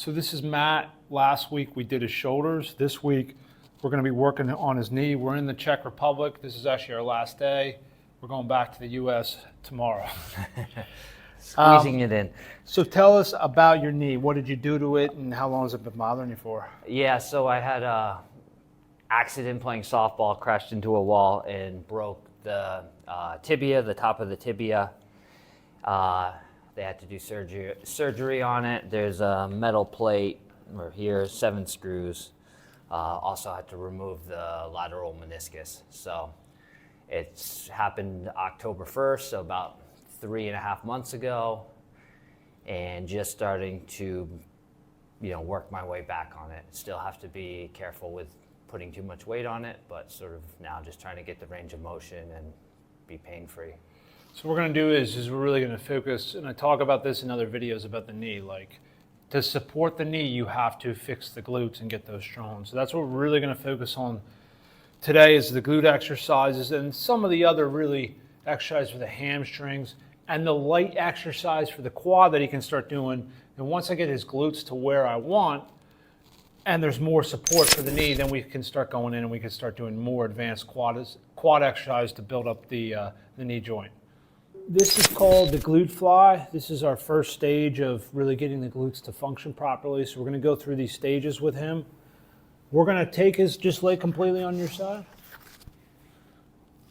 So this is Matt. Last week we did his shoulders. This week we're going to be working on his knee. We're in the Czech Republic. This is actually our last day. We're going back to the U.S. tomorrow. Squeezing it in. So tell us about your knee. What did you do to it and how long has it been bothering you for? Yeah, so I had a accident playing softball, crashed into a wall and broke the tibia, the top of the tibia. They had to do surgery on it. There's a metal plate right here, 7 screws. Also had to remove the lateral meniscus. So it's happened October 1st, so about 3.5 months ago, and just starting to, work my way back on it. Still have to be careful with putting too much weight on it, but sort of now just trying to get the range of motion and be pain-free. So what we're going to do is we're really going to focus, and I talk about this in other videos about the knee, like to support the knee, you have to fix the glutes and get those strong. So that's what we're really going to focus on today is the glute exercises and some of the other really exercises for the hamstrings and the light exercise for the quad that he can start doing. And once I get his glutes to where I want, and there's more support for the knee, then we can start going in and we can start doing more advanced quad exercise to build up the knee joint. This is called the glute fly. This is our first stage of really getting the glutes to function properly. So we're going to go through these stages with him. We're going to take his, just lay completely on your side.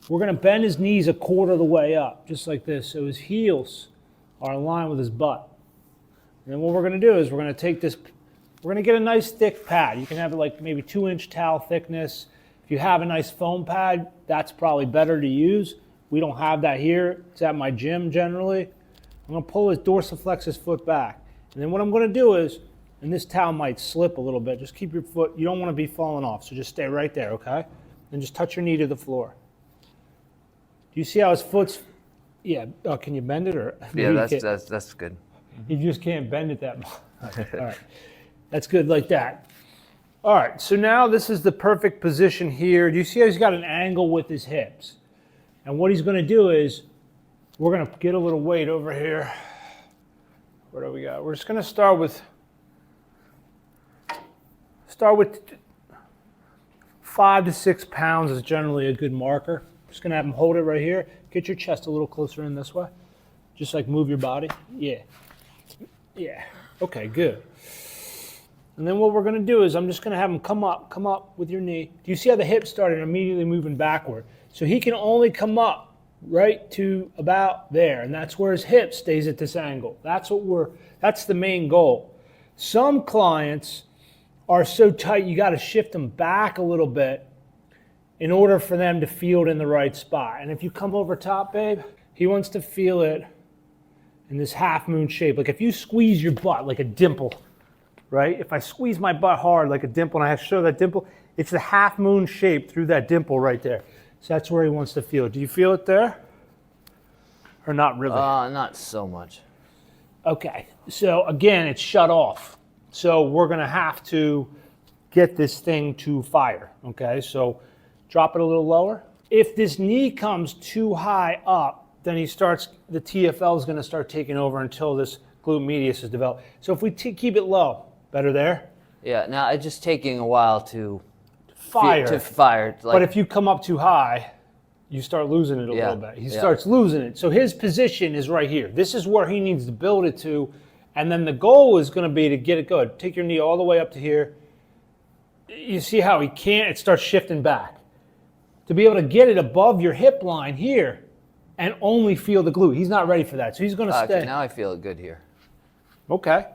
We're going to bend his knees 1/4 of the way up, just like this. So his heels are in line with his butt. And then what we're going to do is we're going to take this, we're going to get a nice thick pad. You can have it like maybe 2-inch towel thickness. If you have a nice foam pad, that's probably better to use. We don't have that here. It's at my gym generally. I'm going to pull his dorsiflex foot back. And then what I'm going to do is, and this towel might slip a little bit, just keep your foot, you don't want to be falling off, so just stay right there, okay? And just touch your knee to the floor. Do you see how his foot's, yeah, oh, can you bend it? Or Yeah, that's good. You just can't bend it that much. All right, that's good like that. All right, so now this is the perfect position here. Do you see how he's got an angle with his hips? And what he's going to do is, we're going to get a little weight over here. What do we got? We're just going to start with 5 to 6 pounds is generally a good marker. Just going to have him hold it right here. Get your chest a little closer in this way. Just like move your body. Yeah. Yeah. Okay, good. And then what we're going to do is I'm just going to have him come up with your knee. Do you see how the hips started immediately moving backward? So he can only come up right to about there, and that's where his hip stays at this angle. That's the main goal. Some clients are so tight you got to shift them back a little bit in order for them to feel it in the right spot. And if you come over top, babe, he wants to feel it in this half moon shape. Like if you squeeze your butt like a dimple, right? If I squeeze my butt hard like a dimple and I show that dimple, it's the half moon shape through that dimple right there. So that's where he wants to feel it. Do you feel it there? Or not really? Not so much. Okay, so again, it's shut off. So we're gonna have to get this thing to fire, okay? So drop it a little lower. If this knee comes too high up, then the TFL is gonna start taking over until this glute medius is developed. So if we keep it low, better there? Yeah, now it's just taking a while to fire. Like, but if you come up too high, you start losing it a little bit. He starts losing it. So his position is right here. This is where he needs to build it to. And then the goal is going to be to get it good. Take your knee all the way up to here. You see how he can't? It starts shifting back. To be able to get it above your hip line here and only feel the glute. He's not ready for that. So he's going to stay. Okay, now I feel it good here. Okay.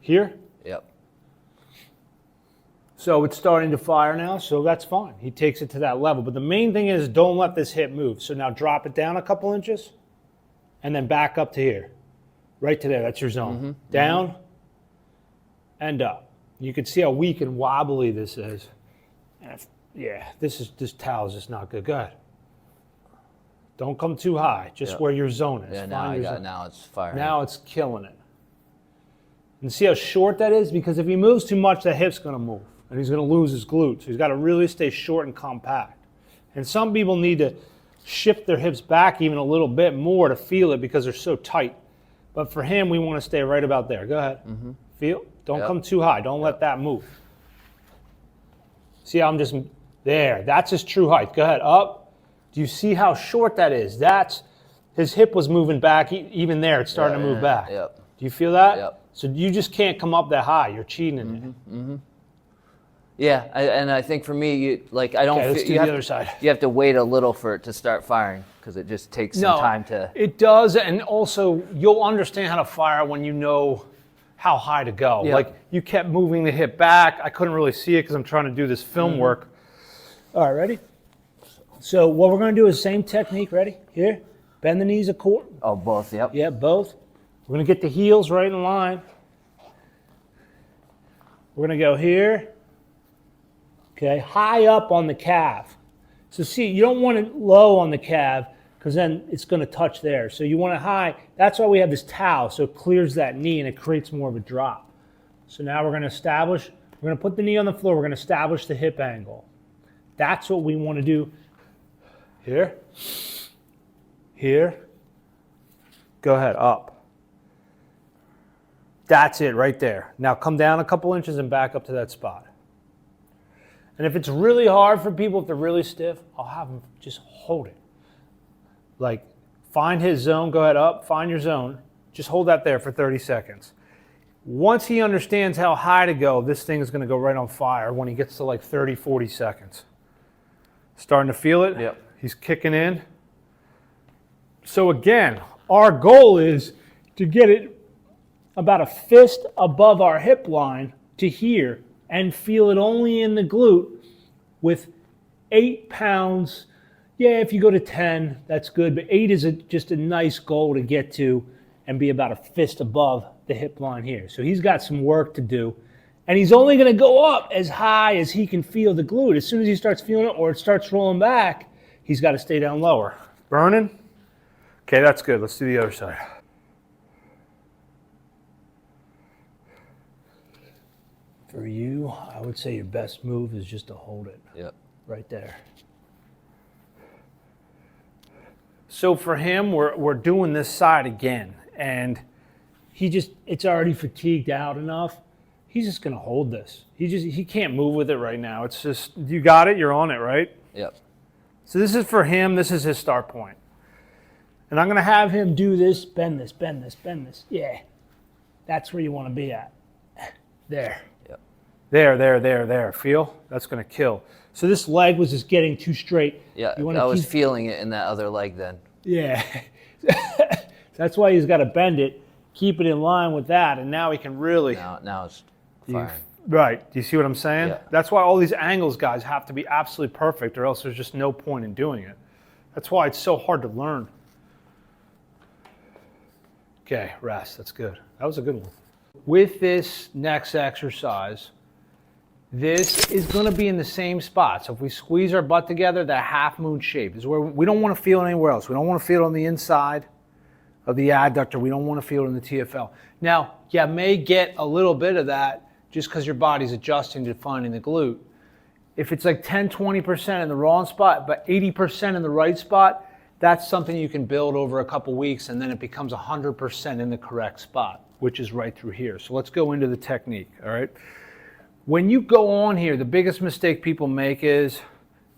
Here? Yep. So it's starting to fire now, so that's fine. He takes it to that level. But the main thing is don't let this hip move. So now drop it down a couple inches and then back up to here. Right to there, that's your zone. Mm-hmm. Down and up. You can see how weak and wobbly this is. And this towel is just not good. Go ahead. Don't come too high, just where your zone is. Yeah, now it's firing. Now it's killing it. And see how short that is? Because if he moves too much, the hip's going to move. And he's going to lose his glute. So he's got to really stay short and compact. And some people need to shift their hips back even a little bit more to feel it because they're so tight. But for him, we want to stay right about there. Go ahead. Mm-hmm. Feel? Don't Yep. come too high. Don't let that move. See how I'm just, there. That's his true height. Go ahead, up. Do you see how short that is? That's, his hip was moving back. Even there, it's starting to move back. Yep. Do you feel that? Yep. So you just can't come up that high. You're cheating in it. Yeah, and I think for me, you like I don't. Okay, let's do the other side. You have to wait a little for it to start firing because it just takes some time to. It does, and also you'll understand how to fire when you know how high to go. Yeah. Like you kept moving the hip back. I couldn't really see it because I'm trying to do this film work. All right, ready? So what we're going to do is same technique. Ready? Here, bend the knees a quarter. Oh, both. Yep. Yeah, both. We're going to get the heels right in line. We're going to go here. Okay, high up on the calf. So see, you don't want it low on the calf because then it's going to touch there. So you want it high. That's why we have this towel, so it clears that knee and it creates more of a drop. So now we're going to establish, we're going to put the knee on the floor. We're going to establish the hip angle. That's what we want to do. Here. Here. Go ahead, up. That's it right there. Now come down a couple inches and back up to that spot. And if it's really hard for people, if they're really stiff, I'll have them just hold it. Like, find his zone, go ahead up, find your zone. Just hold that there for 30 seconds. Once he understands how high to go, this thing is going to go right on fire when he gets to like 30, 40 seconds. Starting to feel it? Yep. He's kicking in. So again, our goal is to get it about a fist above our hip line to here and feel it only in the glute with 8 pounds. Yeah, if you go to 10, that's good, but 8 is just a nice goal to get to and be about a fist above the hip line here. So he's got some work to do, and he's only gonna go up as high as he can feel the glute. As soon as he starts feeling it or it starts rolling back, he's gotta stay down lower. Burning? Okay, that's good. Let's do the other side. For you, I would say your best move is just to hold it. Yep. Right there. So for him, we're doing this side again, and it's already fatigued out enough. He's just gonna hold this. He can't move with it right now. It's just, you got it, you're on it, right? Yep. So this is for him, this is his start point. And I'm gonna have him do this, bend this, bend this, bend this. Yeah, that's where you wanna be at. There. There. Feel? That's going to kill. So this leg was just getting too straight. Yeah, I was feeling it in that other leg then. Yeah. That's why he's got to bend it, keep it in line with that, and now he can really... Now it's firing. Right. Do you see what I'm saying? Yeah. That's why all these angles, guys, have to be absolutely perfect, or else there's just no point in doing it. That's why it's so hard to learn. Okay, rest. That's good. That was a good one. With this next exercise... This is going to be in the same spot. So if we squeeze our butt together, that half moon shape is where we don't want to feel it anywhere else. We don't want to feel it on the inside of the adductor. We don't want to feel it in the TFL. Now, you may get a little bit of that just because your body's adjusting to finding the glute. If it's like 10, 20% in the wrong spot, but 80% in the right spot, that's something you can build over a couple weeks, and then it becomes 100% in the correct spot, which is right through here. So let's go into the technique, all right? When you go on here, the biggest mistake people make is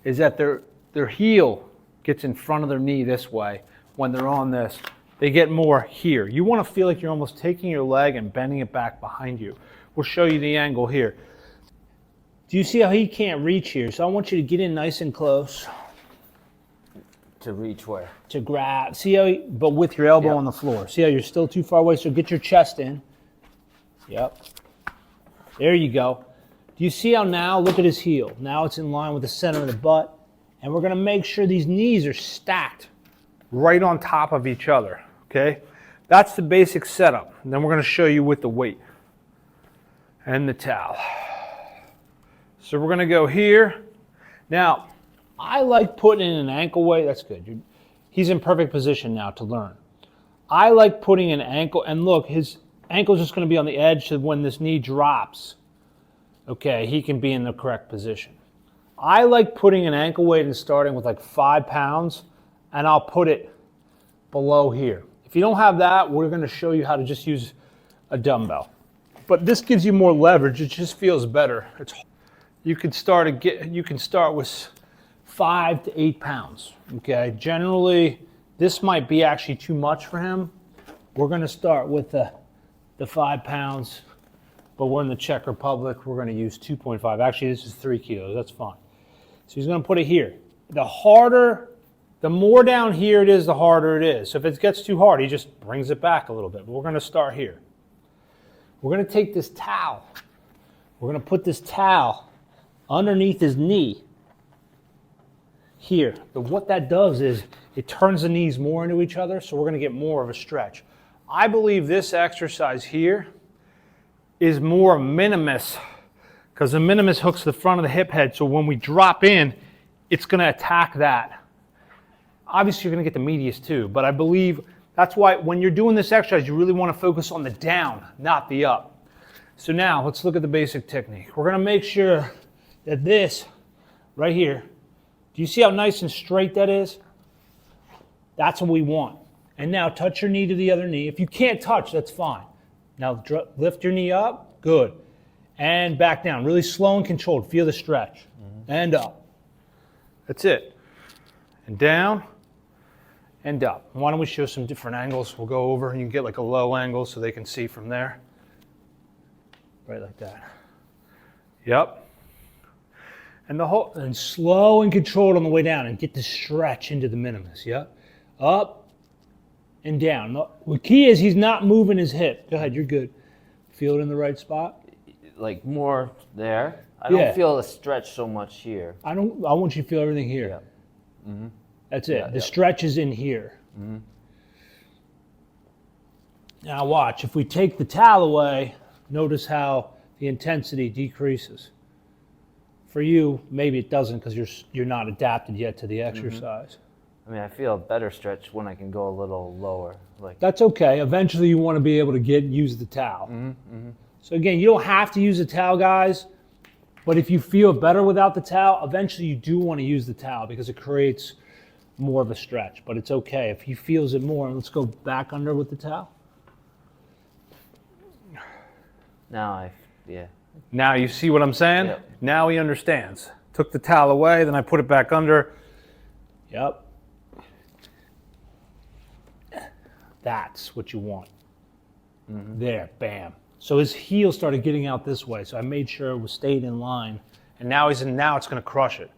that their heel gets in front of their knee this way when they're on this. They get more here. You want to feel like you're almost taking your leg and bending it back behind you. We'll show you the angle here. Do you see how he can't reach here? So I want you to get in nice and close. To reach where? To grab. See how, but with your elbow on the floor. See how you're still too far away? So get your chest in. Yep. There you go. Do you see how now, look at his heel. Now it's in line with the center of the butt. And we're going to make sure these knees are stacked right on top of each other, okay? That's the basic setup. And then we're going to show you with the weight and the towel. So we're going to go here. Now, I like putting in an ankle weight. That's good. He's in perfect position now to learn. I like putting an ankle, and look, his ankle's just going to be on the edge so when this knee drops, okay, he can be in the correct position. I like putting an ankle weight and starting with like 5 pounds, and I'll put it below here. If you don't have that, we're going to show you how to just use a dumbbell. but this gives you more leverage. It just feels better. You can start with 5 to 8 pounds. Okay, generally this might be actually too much for him. We're going to start with the 5 pounds, but we're in the Czech Republic. We're going to use 2.5. Actually, this is 3 kilos. That's fine. So he's going to put it here. The more down here it is, the harder it is. So if it gets too hard, he just brings it back a little bit. But we're going to start here. We're going to take this towel. We're going to put this towel underneath his knee here. But what that does is it turns the knees more into each other, so we're going to get more of a stretch. I believe this exercise here is more minimus, because the minimus hooks the front of the hip head, so when we drop in, it's going to attack that. Obviously, you're going to get the medius too, but I believe that's why when you're doing this exercise, you really want to focus on the down, not the up. So now, let's look at the basic technique. We're going to make sure that this right here, do you see how nice and straight that is? That's what we want. And now touch your knee to the other knee. If you can't touch, that's fine. Now lift your knee up, good. And back down, really slow and controlled. Feel the stretch. And up. That's it. And down. And up. Why don't we show some different angles? We'll go over and you can get like a low angle so they can see from there. Right like that. Yep. And slow and controlled on the way down and get the stretch into the minimus. Yep. Up and down. The key is he's not moving his hip. Go ahead, you're good. Feel it in the right spot? Like more there. I don't feel the stretch so much here. I want you to feel everything here. Yep. Mm-hmm. That's it. The stretch is in here. Mm-hmm. Now watch. If we take the towel away, notice how the intensity decreases. For you, maybe it doesn't because you're not adapted yet to the exercise. I mean, I feel a better stretch when I can go a little lower. Like that's okay. Eventually, you want to be able to use the towel. So again, you don't have to use the towel, guys. But if you feel better without the towel, eventually you do want to use the towel because it creates more of a stretch. But it's okay if he feels it more. Let's go back under with the towel. Now Now you see what I'm saying? Yep. Now he understands. Took the towel away, then I put it back under. Yep. That's what you want. There, bam. So his heel started getting out this way, so I made sure it stayed in line. And now it's going to crush it.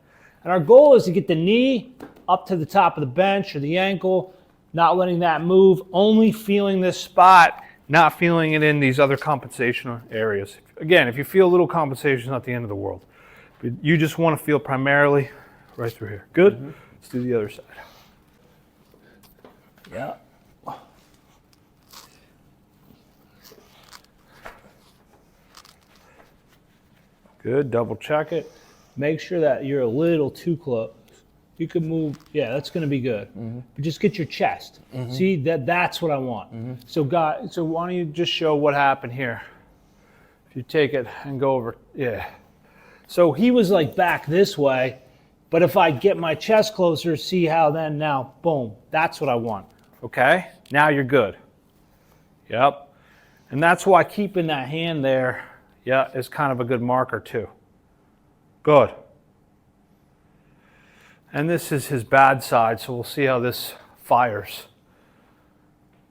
And our goal is to get the knee up to the top of the bench or the ankle, not letting that move, only feeling this spot, not feeling it in these other compensation areas. Again, if you feel a little compensation, it's not the end of the world. But you just want to feel primarily right through here. Good? Let's do the other side. Yeah. Good, double check it. Make sure that you're a little too close. You can move, yeah, that's gonna be good. But just get your chest. See, that's what I want. So why don't you just show what happened here? If you take it and go over, yeah. So he was like back this way, but if I get my chest closer, see how then now, boom, that's what I want, okay? Now you're good. Yep. And that's why keeping that hand there, yeah, is kind of a good marker too. Good. And this is his bad side, so we'll see how this fires.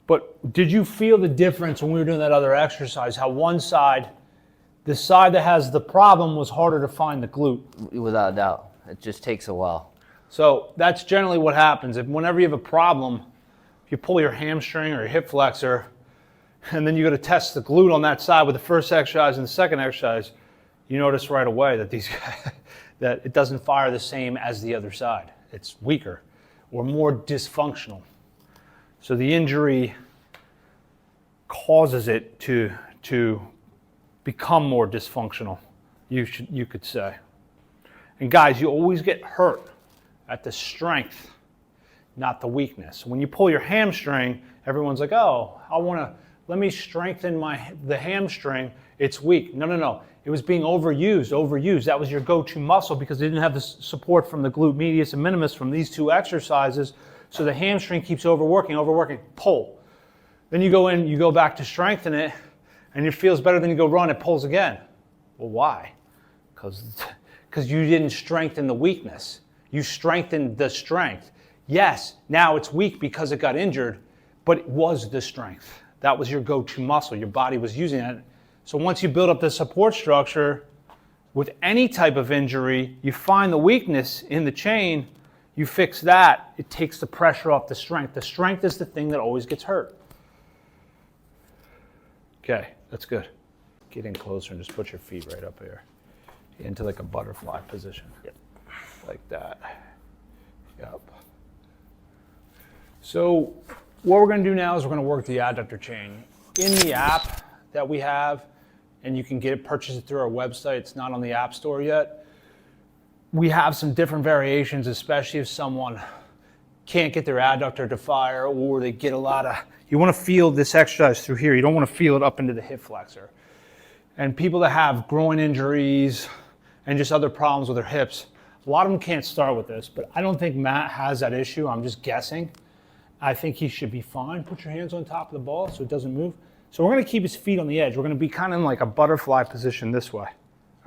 But did you feel the difference when we were doing that other exercise, how one side, the side that has the problem was harder to find the glute? without a doubt, it just takes a while. So that's generally what happens. Whenever you have a problem, if you pull your hamstring or your hip flexor, and then you go to test the glute on that side with the first exercise and the second exercise, you notice right away that that it doesn't fire the same as the other side. It's weaker or more dysfunctional. So the injury causes it to become more dysfunctional, you could say. And guys, you always get hurt at the strength, not the weakness. When you pull your hamstring, everyone's like, oh, let me strengthen the hamstring, it's weak. No. It was being overused. That was your go-to muscle because it didn't have the support from the glute medius and minimus from these two exercises. So the hamstring keeps overworking, pull. Then you go back to strengthen it, and it feels better than you go run, it pulls again. Well, why? Because you didn't strengthen the weakness. You strengthened the strength. Yes, now it's weak because it got injured, but it was the strength. That was your go-to muscle. Your body was using it. So once you build up the support structure, with any type of injury, you find the weakness in the chain, you fix that, it takes the pressure off the strength. The strength is the thing that always gets hurt. Okay, that's good. Get in closer and just put your feet right up here into like a butterfly position. Yep. Like that. Yep. So what we're going to do now is we're going to work the adductor chain. In the app that we have, and you can purchase it through our website, it's not on the App Store yet, we have some different variations, especially if someone can't get their adductor to fire, or they get a lot of, you want to feel this exercise through here. You don't want to feel it up into the hip flexor. And people that have groin injuries and just other problems with their hips, a lot of them can't start with this, but I don't think Matt has that issue. I'm just guessing. I think he should be fine. Put your hands on top of the ball so it doesn't move. So we're going to keep his feet on the edge. We're going to be kind of in like a butterfly position this way.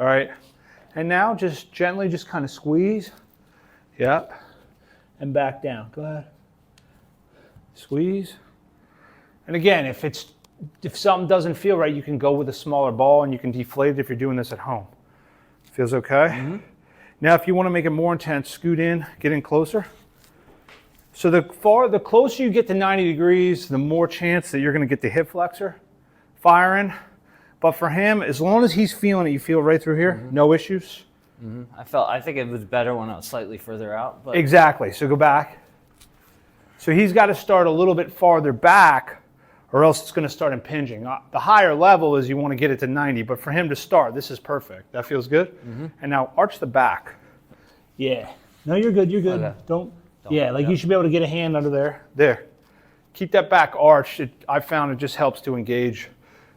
All right. And now just gently just kind of squeeze. Yep. And back down. Go ahead. Squeeze. And again, if something doesn't feel right, you can go with a smaller ball and you can deflate it if you're doing this at home. Feels okay? Mm-hmm. Now if you want to make it more intense, scoot in, get in closer. So the closer you get to 90 degrees, the more chance that you're going to get the hip flexor firing. But for him, as long as he's feeling it, you feel right through here, no issues. Mm-hmm. I think it was better when I was slightly further out. But exactly. So go back. So he's got to start a little bit farther back, or else it's going to start impinging. The higher level is you want to get it to 90, but for him to start, this is perfect. That feels good. Mm-hmm. And now arch the back. Yeah. No, you're good. You're good. Okay. Yeah, like you should be able to get a hand under there. There. Keep that back arched. I found it just helps to engage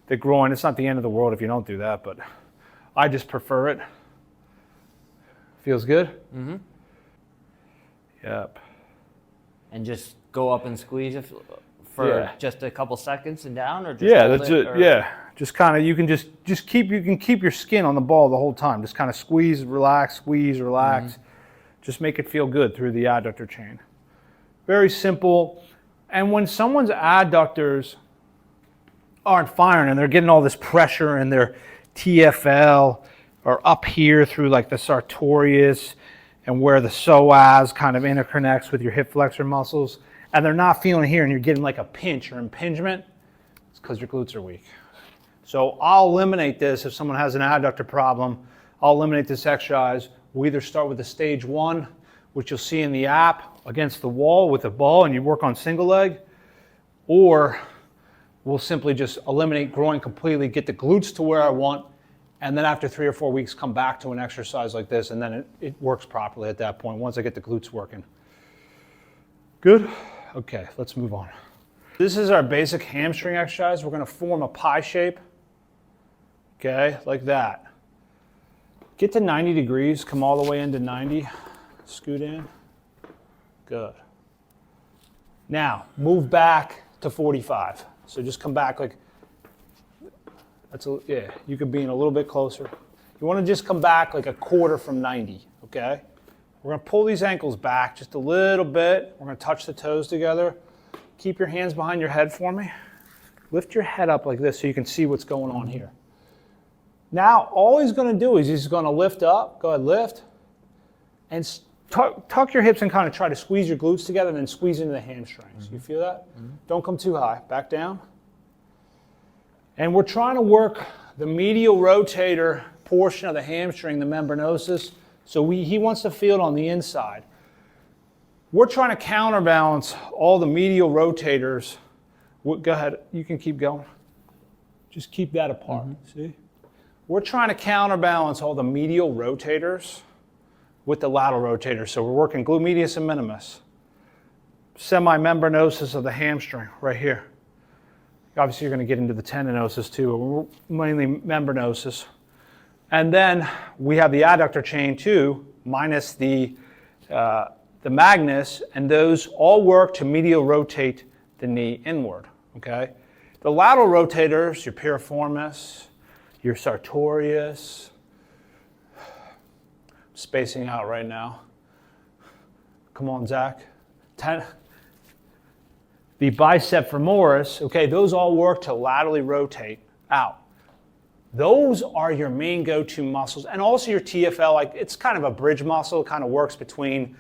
the groin. It's not the end of the world if you don't do that, but I just prefer it. Feels good? Mm-hmm. Yep. And just go up and squeeze it for just a couple seconds and down, or just that's it. Yeah. Just kind of, you can just keep your skin on the ball the whole time. Just kind of squeeze, relax, relax. Mm-hmm. Just make it feel good through the adductor chain. Very simple. And when someone's adductors aren't firing and they're getting all this pressure in their TFL or up here through like the sartorius and where the psoas kind of interconnects with your hip flexor muscles, and they're not feeling here and you're getting like a pinch or impingement, it's because your glutes are weak. So I'll eliminate this if someone has an adductor problem. I'll eliminate this exercise. We either start with the stage 1, which you'll see in the app, against the wall with a ball and you work on single leg, or we'll simply just eliminate groin completely, get the glutes to where I want, and then after 3 or 4 weeks come back to an exercise like this, and then it works properly at that point once I get the glutes working. Good? Okay, let's move on. This is our basic hamstring exercise. We're going to form a pie shape, okay, like that. Get to 90 degrees, come all the way into 90, scoot in. Good. Now, move back to 45. So just come back like, you could be in a little bit closer. You want to just come back like a quarter from 90, okay? We're going to pull these ankles back just a little bit. We're going to touch the toes together. Keep your hands behind your head for me. Lift your head up like this so you can see what's going on here. Now, all he's going to do is he's going to lift up. Go ahead, lift. And tuck your hips and kind of try to squeeze your glutes together and then squeeze into the hamstrings. Mm-hmm. You feel that? Mm-hmm. Don't come too high. Back down. And we're trying to work the medial rotator portion of the hamstring, the membranosus. So he wants to feel it on the inside. We're trying to counterbalance all the medial rotators. Go ahead. You can keep going. Just keep that apart. Mm-hmm. See? We're trying to counterbalance all the medial rotators with the lateral rotators. So we're working glute medius and minimus. Semimembranosus of the hamstring right here. Obviously you're going to get into the tendinosis too, but mainly membranosus. And then we have the adductor chain too, minus the magnus, and those all work to medial rotate the knee inward, okay? The lateral rotators, your piriformis, your sartorius, spacing out right now. Come on, Zach. 10. The bicep femoris, okay, those all work to laterally rotate out. Those are your main go-to muscles, and also your TFL, like it's kind of a bridge muscle, it kind of works between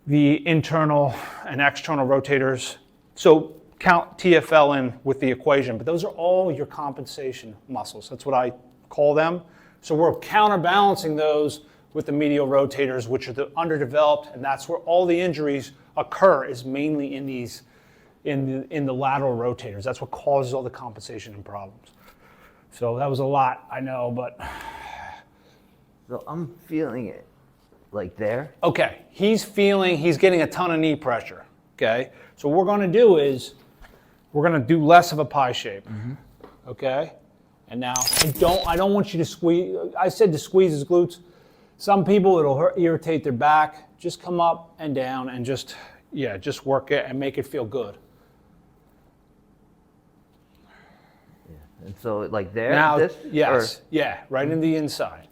the internal and external rotators. So count TFL in with the equation, but those are all your compensation muscles. That's what I call them. So we're counterbalancing those with the medial rotators, which are the underdeveloped, and that's where all the injuries occur, is mainly in these, in the lateral rotators. That's what causes all the compensation and problems. So that was a lot, I know, but. So I'm feeling it, like there. Okay, he's getting a ton of knee pressure, okay? So what we're gonna do is, we're gonna do less of a pie shape, okay? And now, I don't want you to squeeze, I said to squeeze his glutes. Some people, it'll irritate their back. Just come up and down and just work it and make it feel good. Yeah. And so like there, Now, this? yes, yeah, right in the inside.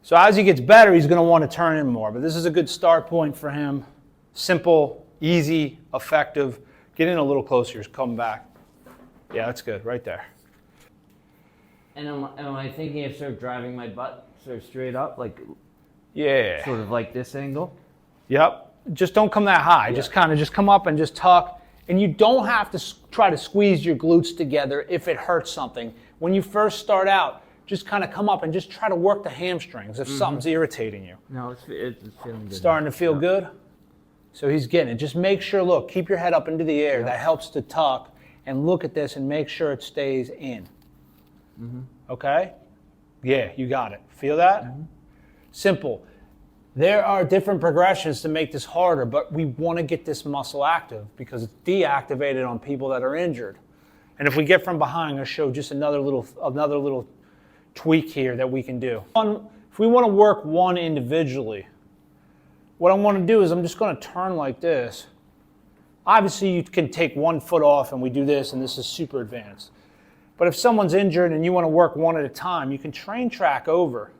So as he gets better, he's gonna want to turn in more, but this is a good start point for him. Simple, easy, effective. Get in a little closer, come back. Yeah, that's good, right there. And am I thinking of sort of driving my butt sort of straight up, like Yeah. sort of like this angle? Yep. Just don't come that high. Yeah. Just come up and just tuck. And you don't have to try to squeeze your glutes together if it hurts something. When you first start out, just kind of come up and just try to work the hamstrings if something's irritating you. No, it's feeling good. Starting to feel good? So he's getting it. Just make sure, look, keep your head up into the air. That helps to tuck. And look at this and make sure it stays in. Okay? Yeah, you got it. Feel that? Simple. There are different progressions to make this harder, but we want to get this muscle active because it's deactivated on people that are injured. And if we get from behind, I'll show just another little tweak here that we can do. If we want to work one individually, what I want to do is I'm just going to turn like this. Obviously, you can take one foot off and we do this, and this is super advanced. But if someone's injured and you want to work one at a time, you can train track over.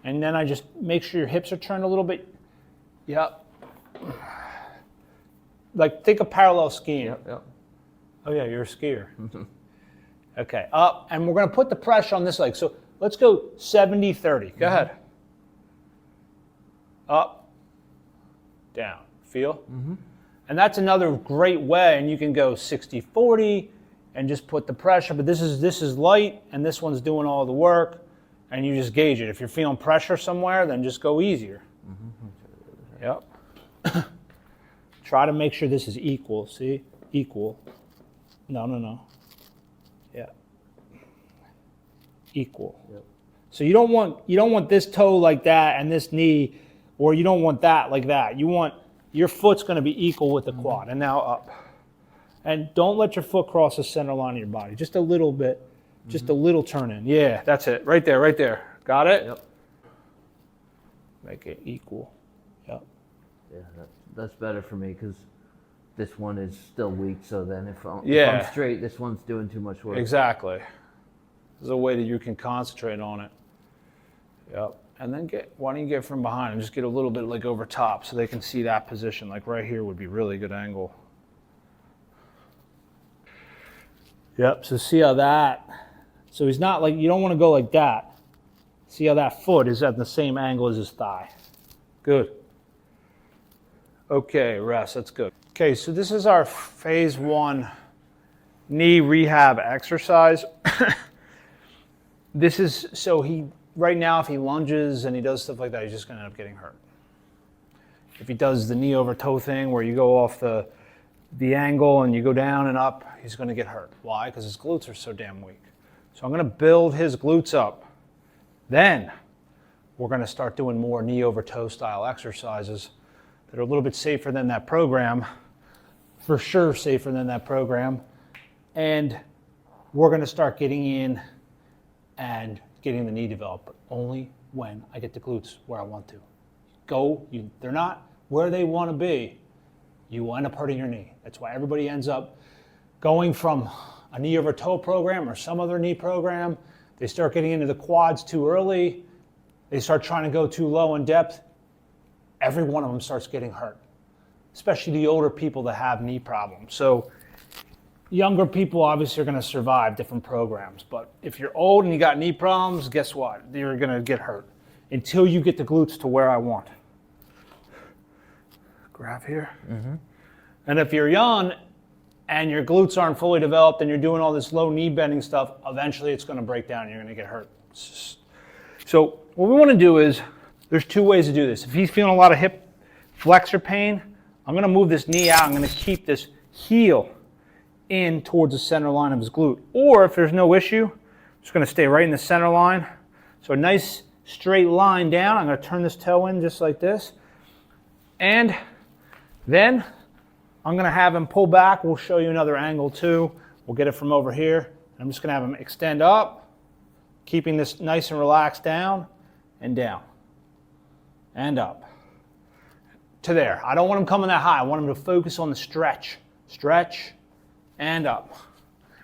And then I just make sure your hips are turned a little bit. Yep. Like think of parallel skiing. Yep. Oh yeah, you're a skier. Okay, up, and we're gonna put the pressure on this leg. So let's go 70-30, go ahead. Up, down, feel? And that's another great way, and you can go 60-40 and just put the pressure, but this is light, and this one's doing all the work, and you just gauge it. If you're feeling pressure somewhere, then just go easier. Yep. Try to make sure this is equal, see? Equal. No. Yeah. Equal. Yep. So you don't want this toe like that and this knee, or you don't want that like that. You want your foot's going to be equal with the quad. And now up. And don't let your foot cross the center line of your body. Just a little bit. Just a little turn in. Yeah, that's it. Right there. Got it? Yep. Make it equal. Yep. Yeah, that's better for me because this one is still weak. So then if I'm straight, this one's doing too much work. Exactly. There's a way that you can concentrate on it. Yep. And then why don't you get from behind and just get a little bit like over top so they can see that position. Like right here would be really good angle. Yep, so see how that, so he's not like, you don't want to go like that. See how that foot is at the same angle as his thigh. Good. Okay, rest, that's good. Okay, so this is our phase 1 knee rehab exercise. This is, so right now if he lunges and he does stuff like that, he's just gonna end up getting hurt. If he does the knee over toe thing where you go off the angle and you go down and up, he's going to get hurt. Why? Because his glutes are so damn weak. So I'm going to build his glutes up. Then we're going to start doing more knee over toe style exercises that are a little bit safer than that program, for sure safer than that program. And we're going to start getting in and getting the knee developed, but only when I get the glutes where I want to. They're not where they want to be. You will end up hurting your knee. That's why everybody ends up going from a knee over toe program or some other knee program, they start getting into the quads too early, they start trying to go too low in depth, every one of them starts getting hurt, especially the older people that have knee problems. So younger people obviously are going to survive different programs, but if you're old and you got knee problems, guess what? You're going to get hurt until you get the glutes to where I want. Grab here. And if you're young and your glutes aren't fully developed and you're doing all this low knee bending stuff, eventually it's going to break down and you're going to get hurt. So what we want to do is, there's two ways to do this. If he's feeling a lot of hip flexor pain, I'm going to move this knee out. I'm going to keep this heel in towards the center line of his glute. Or if there's no issue, I'm just going to stay right in the center line. So a nice straight line down. I'm going to turn this toe in just like this. And then I'm going to have him pull back. We'll show you another angle too. We'll get it from over here. I'm just going to have him extend up, keeping this nice and relaxed down and down and up to there. I don't want him coming that high. I want him to focus on the stretch. Stretch and up.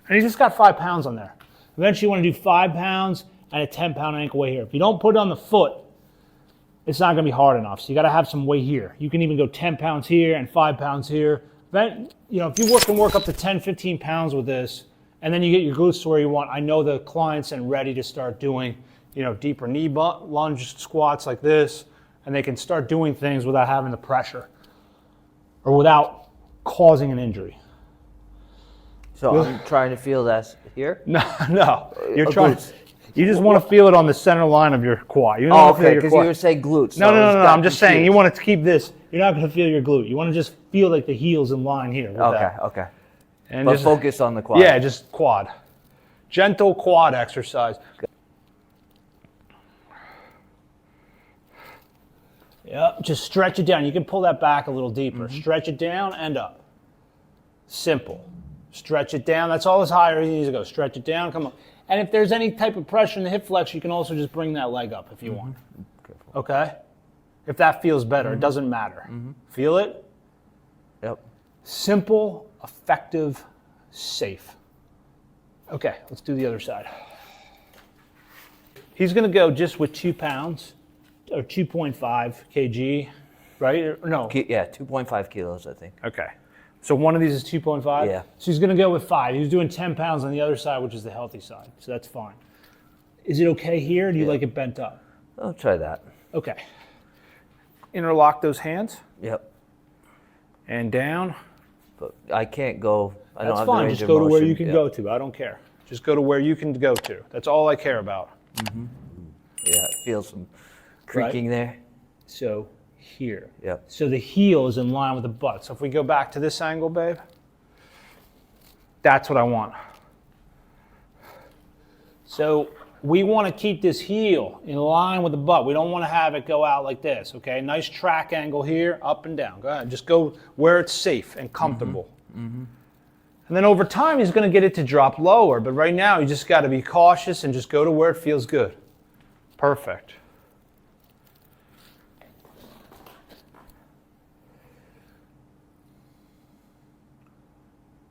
And he's just got 5 pounds on there. Eventually you want to do 5 pounds and a 10-pound ankle weight here. If you don't put it on the foot, it's not going to be hard enough. So you got to have some weight here. You can even go 10 pounds here and 5 pounds here. Then, you know, if you can work up to 10, 15 pounds with this, and then you get your glutes to where you want, I know the clients are ready to start doing, you know, deeper knee lunge squats like this, and they can start doing things without having the pressure or without causing an injury. So I'm trying to feel that here? No. You're trying. You just want to feel it on the center line of your quad. You don't okay, because you were saying glutes. No. I'm just saying you want to keep this. You're not going to feel your glute. You want to just feel like the heel's in line here. Okay. And but just focus on the quad. Yeah, just quad. Gentle quad exercise. Yep, just stretch it down. You can pull that back a little deeper. Stretch it down and up. Simple. Stretch it down. That's all as high as it needs to go. Stretch it down. Come on. And if there's any type of pressure in the hip flex, you can also just bring that leg up if you want. Okay? If that feels better, it doesn't matter. Feel it? Yep. Simple, effective, safe. Okay, let's do the other side. He's going to go just with 2 pounds or 2.5 kg, right? Or no. Yeah, 2.5 kilos, I think. Okay. So one of these is 2.5? Yeah. So he's going to go with 5. He was doing 10 pounds on the other side, which is the healthy side. So that's fine. Is it okay here, or do you like it bent up? I'll try that. Okay. Interlock those hands. Yep. And down. But I can't go. I don't have That's fine. the range Just of go to where motion. you can go to. I don't care. Just go to where you can go to. That's all I care about. Yeah, I feel some creaking there. So here. Yep. So the heel is in line with the butt. So if we go back to this angle, babe, that's what I want. So we want to keep this heel in line with the butt. We don't want to have it go out like this, okay? Nice track angle here, up and down. Go ahead. Just go where it's safe and comfortable. And then over time, he's going to get it to drop lower. But right now, you just got to be cautious and just go to where it feels good. Perfect.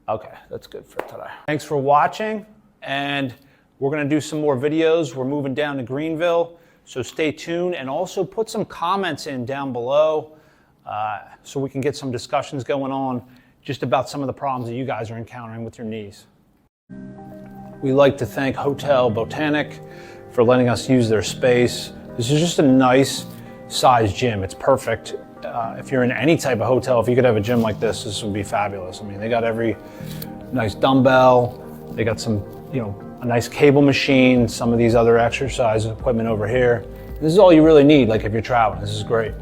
Okay, that's good for today. Thanks for watching, and we're going to do some more videos. We're moving down to Greenville, so stay tuned, and also put some comments in down below so we can get some discussions going on just about some of the problems that you guys are encountering with your knees. We'd like to thank Hotel Botanic for letting us use their space. This is just a nice size gym. It's perfect. If you're in any type of hotel, if you could have a gym like this, this would be fabulous. I mean, they got every nice dumbbell. They got some, a nice cable machine, some of these other exercise equipment over here. This is all you really need, like if you're traveling. This is great.